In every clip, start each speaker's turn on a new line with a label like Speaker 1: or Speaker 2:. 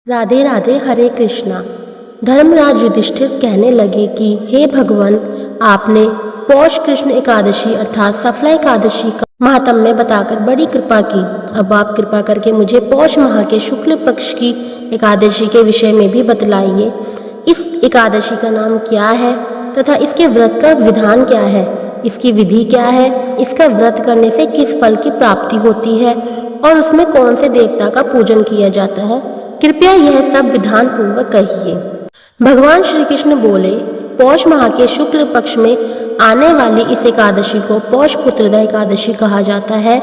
Speaker 1: राधे राधे। हरे कृष्णा। धर्मराज युधिष्ठिर कहने लगे कि हे भगवान, आपने पौष कृष्ण एकादशी अर्थात सफला एकादशी का महात्म्य बताकर बड़ी कृपा की। अब आप कृपा करके मुझे पौष माह के शुक्ल पक्ष की एकादशी के विषय में भी बतलाइए। इस एकादशी का नाम क्या है तथा इसके व्रत का विधान क्या है, इसकी विधि क्या है, इसका व्रत करने से किस फल की प्राप्ति होती है और उसमें कौन से देवता का पूजन किया जाता है, कृपया यह सब विधान पूर्वक कहिए। भगवान श्री कृष्ण बोले, पौष माह के शुक्ल पक्ष में आने वाली इस एकादशी को पौष पुत्रदा एकादशी कहा जाता है।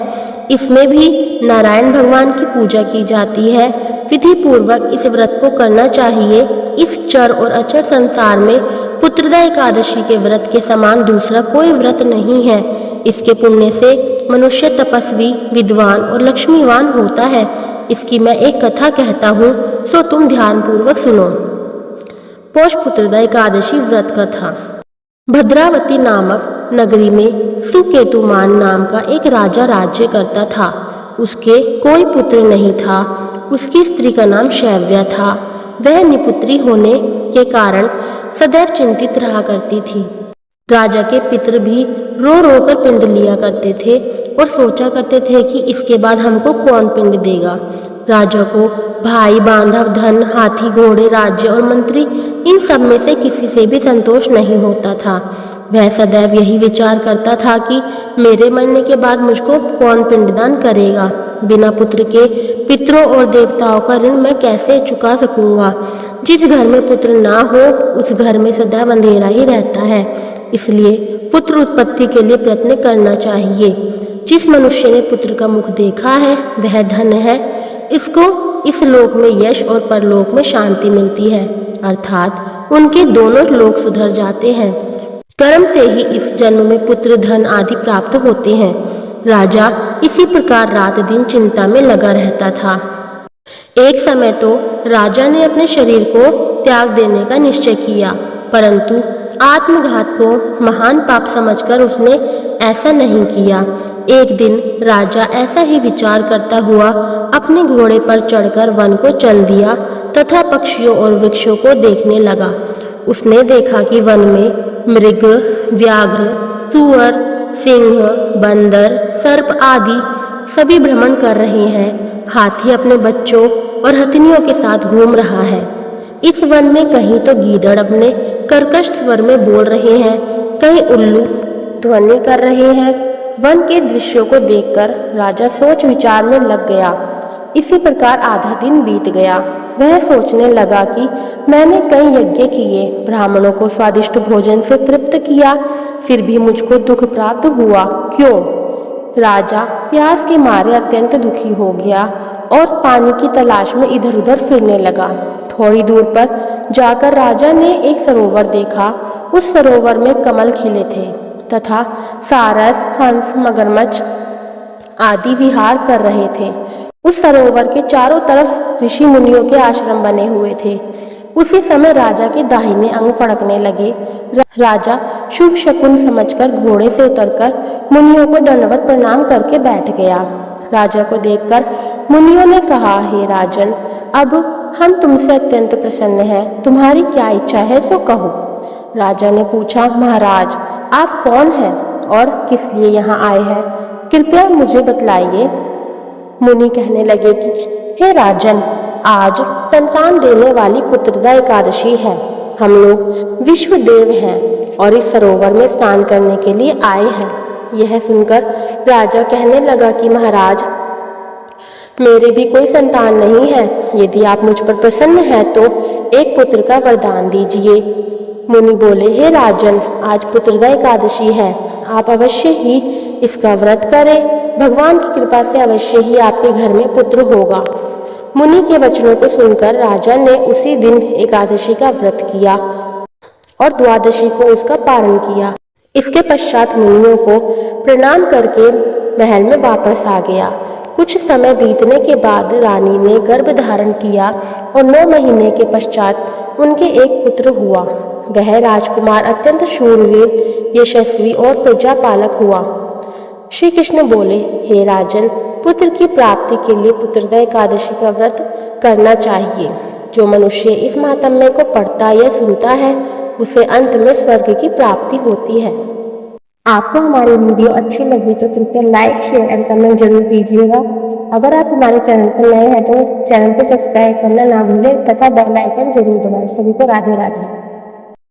Speaker 1: इसमें भी नारायण भगवान की पूजा की जाती है। विधि पूर्वक इस व्रत को करना चाहिए। इस चर और अचर संसार में पुत्रदा एकादशी के व्रत के समान दूसरा कोई व्रत नहीं है। इसके पुण्य से मनुष्य तपस्वी, विद्वान और लक्ष्मीवान होता है। इसकी मैं एक कथा कहता हूँ, सो तुम ध्यान पूर्वक सुनो। पौष पुत्रदा एकादशी व्रत कथा। भद्रावती नामक नगरी में सुकेतुमान नाम का एक राजा राज्य करता था। उसके कोई पुत्र नहीं था। उसकी स्त्री का नाम शैव्या था। वह निपुत्री होने के कारण सदैव चिंतित रहा करती थी। राजा के पितर भी रो रो कर पिंड लिया करते थे और सोचा करते थे कि इसके बाद हमको कौन पिंड देगा। राजा को भाई, बांधव, धन, हाथी, घोड़े, राज्य और मंत्री, इन सब में से किसी से भी संतोष नहीं होता था। वह सदैव यही विचार करता था कि मेरे मरने के बाद मुझको कौन पिंडदान करेगा। बिना पुत्र के पितरों और देवताओं का ऋण मैं कैसे चुका सकूंगा। जिस घर में पुत्र ना हो उस घर में सदैव अंधेरा ही रहता है। इसलिए पुत्र उत्पत्ति के लिए प्रयत्न करना चाहिए। जिस मनुष्य ने पुत्र का मुख देखा है वह धन है। इसको इस लोक में यश और परलोक में शांति मिलती है, अर्थात उनके दोनों लोक सुधर जाते हैं। कर्म से ही इस जन्म में पुत्र, धन आदि प्राप्त होते हैं। राजा इसी प्रकार रात दिन चिंता में लगा रहता था। एक समय तो राजा ने अपने शरीर को त्याग देने का निश्चय किया, परंतु आत्मघात को महान पाप समझकर उसने ऐसा नहीं किया। एक दिन राजा ऐसा ही विचार करता हुआ अपने घोड़े पर चढ़कर वन को चल दिया तथा पक्षियों और वृक्षों को देखने लगा। उसने देखा कि वन में मृग, व्याघ्र, सूअर, सिंह, बंदर, सर्प आदि सभी भ्रमण कर रहे हैं। हाथी अपने बच्चों और हथिनियों के साथ घूम रहा है। इस वन में कहीं तो गीदड़ अपने कर्कश स्वर में बोल रहे हैं, कहीं उल्लू ध्वनि कर रहे हैं। वन के दृश्यों को देखकर राजा सोच विचार में लग गया। इसी प्रकार आधा दिन बीत गया। वह सोचने लगा कि मैंने कई यज्ञ किए, ब्राह्मणों को स्वादिष्ट भोजन से तृप्त किया, फिर भी मुझको दुख प्राप्त हुआ, क्यों? राजा प्यास के मारे अत्यंत दुखी हो गया और पानी की तलाश में इधर उधर फिरने लगा। थोड़ी दूर पर जाकर राजा ने एक सरोवर देखा। उस सरोवर में कमल खिले थे तथा सारस, हंस, मगरमच्छ आदि विहार कर रहे थे। उस सरोवर के चारों तरफ ऋषि मुनियों के आश्रम बने हुए थे। उसी समय राजा के दाहिने अंग फड़कने लगे। राजा शुभ शकुन समझकर घोड़े से उतरकर मुनियों को दंडवत प्रणाम करके बैठ गया। राजा को देखकर मुनियों ने कहा, हे राजन, अब हम तुमसे अत्यंत प्रसन्न हैं। तुम्हारी क्या इच्छा है सो कहो। राजा ने पूछा, महाराज, आप कौन हैं और किस लिए यहाँ आए हैं, कृपया मुझे बतलाइए। मुनि कहने लगे कि हे राजन, आज संतान देने वाली पुत्रदा एकादशी है। हम लोग विश्व देव हैं और इस सरोवर में स्नान करने के लिए आए हैं। यह सुनकर राजा कहने लगा कि महाराज, मेरे भी कोई संतान नहीं है। यदि आप मुझ पर प्रसन्न हैं तो एक पुत्र का वरदान दीजिए। मुनि बोले, हे राजन, आज पुत्रदा एकादशी है, आप अवश्य ही इसका व्रत करें। भगवान की कृपा से अवश्य ही आपके घर में पुत्र होगा। मुनि के वचनों को सुनकर राजा ने उसी दिन एकादशी का व्रत किया और द्वादशी को उसका पारण किया। इसके पश्चात मुनियों को प्रणाम करके महल में वापस आ गया। कुछ समय बीतने के बाद रानी ने गर्भ धारण किया और 9 महीने के पश्चात उनके एक पुत्र हुआ। वह राजकुमार अत्यंत शूरवीर, यशस्वी और प्रजापालक हुआ। श्री कृष्ण बोले, हे राजन, पुत्र की प्राप्ति के लिए पुत्रदा एकादशी का व्रत करना चाहिए। जो मनुष्य इस महात्म्य को पढ़ता या सुनता है उसे अंत में स्वर्ग की प्राप्ति होती है। आपको हमारी वीडियो अच्छी लगी तो कृपया लाइक, शेयर एंड कमेंट जरूर कीजिएगा। अगर आप हमारे चैनल पर नए हैं तो चैनल को सब्सक्राइब करना ना भूलें तथा बेल आइकन जरूर दबाएं। सभी को राधे राधे।